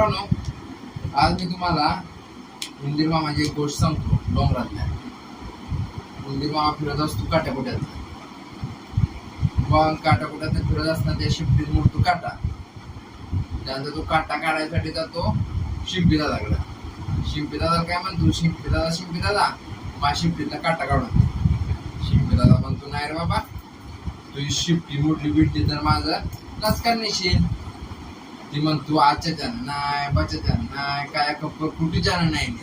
पोरांनो, आज मी तुम्हाला उंदीर मामाची एक गोष्ट सांगतो. डोंगरातल्या उंदीर मामा फिरत असतो काट्याकुट्यात. मग काट्याकुट्यात फिरत असताना त्या शिफ्टीत मोडतो काटा. त्यानंतर तो काटा काढायसाठी जातो शिंपी दादाकडे. शिंपी दादा काय म्हणतो, शिंपी दादा माझ्या शिफ्टीतला काटा काढून दे. शिंपी दादा म्हणतो, नाही रे बाबा, तुझी शिफ्टी मोडली बिडली तर माझं नसकार नेशील. ती म्हणतो, आजच्या त्यानं नाही, बच्या त्यानं नाही, काय कप्पर कुठे जाणं नाही.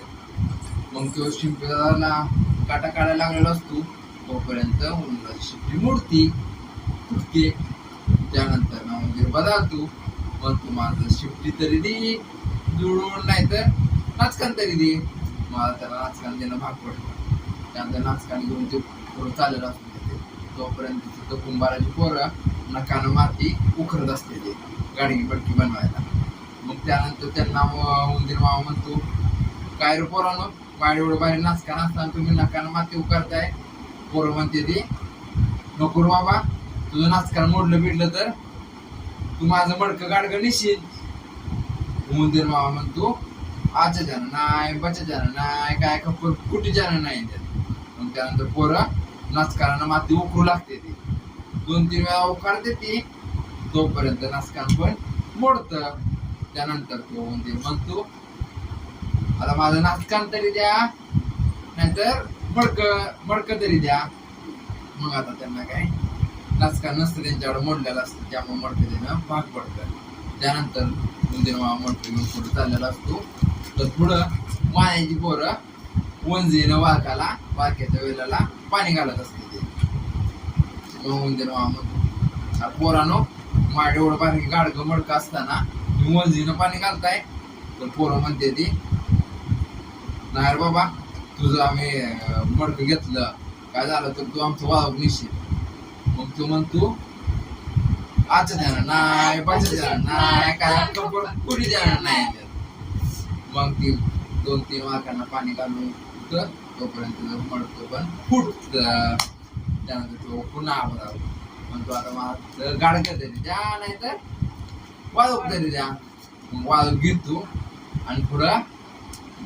मग तो शिंपी दादाला काटा काढायला लागलेला असतो. तोपर्यंत उंदराची शिफ्टी मोडती तुटते. त्यानंतर ना उंदीर बदलतो, मग तू माझं शिफ्टी तरी दे जुळून, नाही तर नाचकान तरी दे. मला त्याला नाचकान देणं भाग पडतं. त्यानंतर नाचकान घेऊन ते थोडं चाललेलं असतो. तोपर्यंत तिथं कुंभाराची पोरं नकानं माती उखरत असते ते गाडगी पडकी बनवायला. मग त्यानंतर त्यांना उंदीर मामा म्हणतो, काय रे पोरांनो, माझ्या एवढं बाहेर नाचकान असताना तुम्ही नकानं माती उकरताय. पोरं म्हणते ती, नको रे बाबा, तुझं नाचकान मोडलं बिडलं तर तू माझं मडकं गाडगं नेशील. उंदीर मामा म्हणतो, आजच्या जाणं नाही, बच्या जाणं नाही, काय खप्पर कुठे जाणं नाही. मग त्यानंतर पोरं नाचकारांना माती उकरू लागते. ती 2-3 वेळा उकारते ती. तोपर्यंत नाचकान पण मोडतं. त्यानंतर तो उंदीर म्हणतो, आता माझं नाचकान तरी द्या, नाहीतर मडकं तरी द्या. मग आता त्यांना काय नाचकान नसतं, त्यांच्याकडे मोडलेलं असतं, त्यामुळे मडकं देणं भाग पडतं. त्यानंतर उंदीर मामा मडकं घेऊन पुढे चाललेला असतो. तर पुढं मायाची पोरं वंजीनं वाळक्याच्या वेळेला पाणी घालत असते. ते उंदीर मामा म्हणतो, पोरांनो, माझ्या एवढं बारीक गाडगं मडकं असताना तुम्ही वंजीनं पाणी घालताय. तर पोरं म्हणते ती, नाही रे बाबा, तुझं आम्ही मडकं घेतलं, काय झालं तर तू आमचं वाळूक निश्चित. मग तू म्हणतो, आजच्या द्यानं नाही, बच्या द्यानं नाही, काय कुठे द्यानं नाही. मग ती 2-3 वाळकांना पाणी घालून तोपर्यंत मडकं पण फुटत. त्यानंतर तो पुन्हा आभार म्हणतो, आता मला गाडगं तरी द्या, नाही तर वाळूक तरी द्या. मग वाळूक घेतो आणि पुढं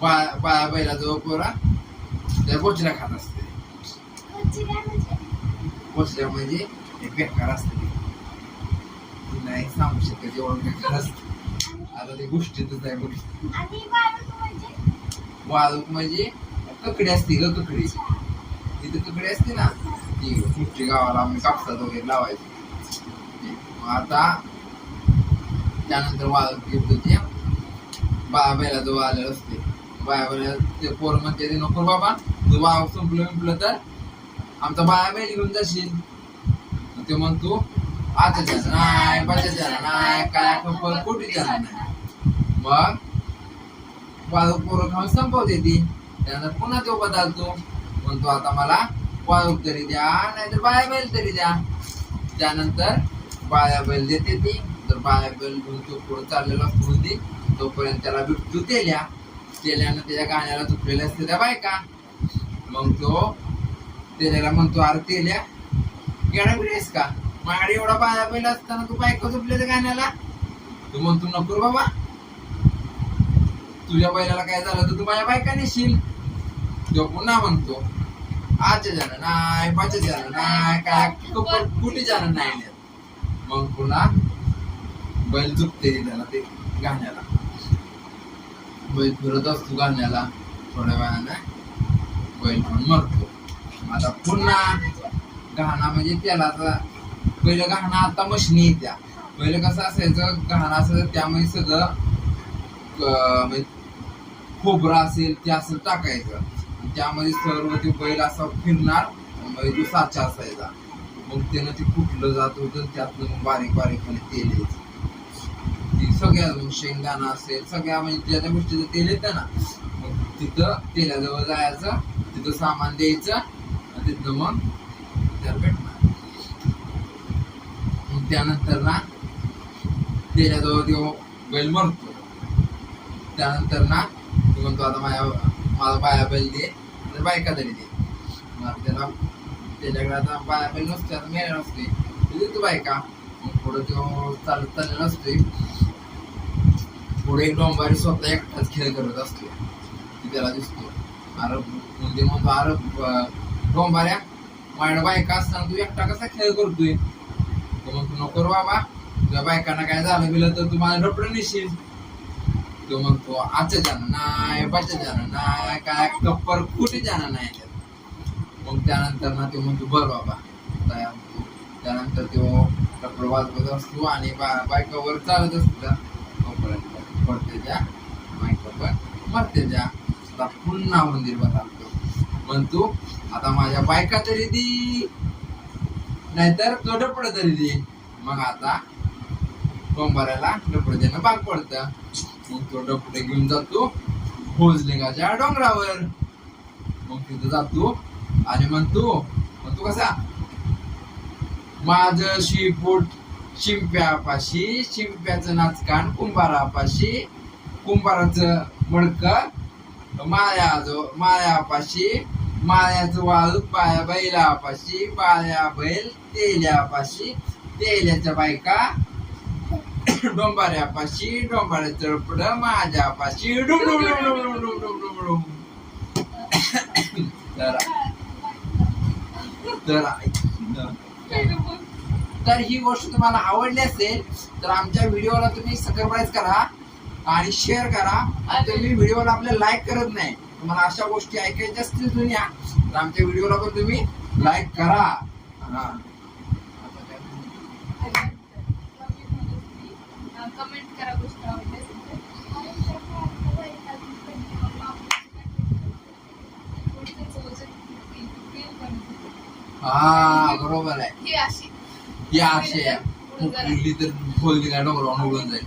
बाया बैला जवळ पोरा त्या बोचऱ्या खात असते. बोचऱ्या म्हणजे एक बेकार असते, नाही सांगू शकत एवढं बेकार असते. आता ते गोष्टीतच आहे. वाळूक म्हणजे ककडी असते ग, ककडी. तिथे ककडी असते ना, ती कुठची गावाला आम्ही कापसात वगैरे लावायची. आता त्यानंतर वाळूक घेतो ते बाया बैला जवळ आलेलं असते. बाया बैला ते पोर म्हणते, नको बाबा, तू वाळूक संपलं तर आमचा बाया बैल घेऊन जाशील. ते म्हणतो, आता जाणार नाही, बच्या जाणार नाही, काय खबर कुठे जाणार नाही. मग वाळूक पोरं खाऊन संपवते ती. त्यानंतर पुन्हा तो बदलतो, म्हणतो, आता मला वाळूक तरी द्या, नाहीतर बाया बैल तरी द्या. त्यानंतर बाया बैल देते ती. तर बाया बैल घेऊन तो पुढे चाललेला असतो. तोपर्यंत त्याला भेटतो तेल्यानं त्याच्या गाण्याला चुकलेल्या असते त्या बायका. मग तो तेल्याला म्हणतो, अरे तेल्या, गेडा बिडेस का, माझ्याकडे एवढा बाया बैल असताना तू बायका झोपले त्या गाण्याला. तू म्हणतो, नको बाबा, तुझ्या बैलाला काय झालं तर तू माझ्या बायका नेशील. तो पुन्हा म्हणतो, आजच्या जाणं नाही, बच्या जाणं नाही, काय कुठे जाणं नाही. मग पुन्हा बैल झुकते त्याला ते गाण्याला. बैल फिरत असतो गाण्याला. थोड्या वेळानं बैल पण मरतो. आता पुन्हा गहाणा म्हणजे त्याला, पहिलं गहाणा आता मशिनी येत्या. पहिलं कसं असायचं, गहाणा असायचं त्यामध्ये सगळं म्हणजे खोबरं असेल ते असं टाकायचं. त्यामध्ये सर्व ते बैल असा फिरणार, म्हणजे तो साचा असायचा. मग त्यानं ते कुठलं जात होतं, त्यातनं मग बारीक बारीकपणे तेल यायचं. ती सगळ्या शेंगदाणा असेल, सगळ्या म्हणजे ज्या गोष्टीचं तेल येतं ना, मग तिथं तेलाजवळ जायचं, तिथं सामान द्यायचं आणि तिथनं मग त्याला भेटणार. त्यानंतर ना तेलाजवळ तो बैल मरतो. त्यानंतर ना तो म्हणतो, आता मला बाया बैल दे, तर बायका तरी दे. मग त्याला त्याच्याकडे आता बाया बैल नसते, आता मेल्या नसते, देतो बायका. मग पुढं तो चालत चाललेला असतोय. पुढे एक डोंबारी स्वतः एकटाच खेळ करत असतो ती त्याला दिसतो. अरे म्हणजे म्हणतो अरे डोंबाऱ्या माझ्या बायका असताना तू एकटा कसा खेळ करतोय. तो म्हणतो नको रे बाबा, तुझ्या बायकांना काय झालं बिलं तर तू माझं डपडं नेशील. तो म्हणतो आजच्या जाणं नाही, बाच्या जाणं नाही, काय कप्पर कुठे जाणं नाही. मग त्यानंतर ना तो म्हणतो बरं बाबा. त्यानंतर तो डपडं वाजवत असतो आणि बायकावर चालत असतो. पडते त्या बायका पण मरते त्या. आता पुन्हा मंदिर बदलतो. म्हणतो आता माझ्या बायका तरी दी, नाहीतर तो डपड तरी दे. मग आता डोंबाऱ्याला डपड देणं भाग पडतं. मग तो डपडे घेऊन जातो भोजलिंगाच्या डोंगरावर. मग तिथं जातो आणि म्हणतो कसा माझं शिपूट शिंप्यापाशी, शिंप्याचं नाचकान कुंभारापाशी, कुंभाराचं मडकं माळ्यापाशी, माळ्याचं वाळू बैलापाशी, बाया बैल तेल्यापाशी, तेल्याच्या बायका डोंबाऱ्यापाशी, डोंबाऱ्याचं डपड माझ्यापाशी डुम डुम डुम डुम डुम डुम डुम डुम डुम. तर ही गोष्ट तुम्हाला आवडली असेल तर आमच्या व्हिडिओला तुम्ही सबस्क्राईब करा आणि शेअर करा. आणि तुम्ही व्हिडिओला आपल्या लाईक करत नाही, तुम्हाला अशा गोष्टी ऐकायच्या असतील जुन्या तर आमच्या व्हिडिओला पण तुम्ही लाईक करा. कमेंट करा गोष्ट आवडली हा बरोबर आहे. ही अशी ही अशी आहे. तर बोलली काय डोंगरावर उडून जाईल.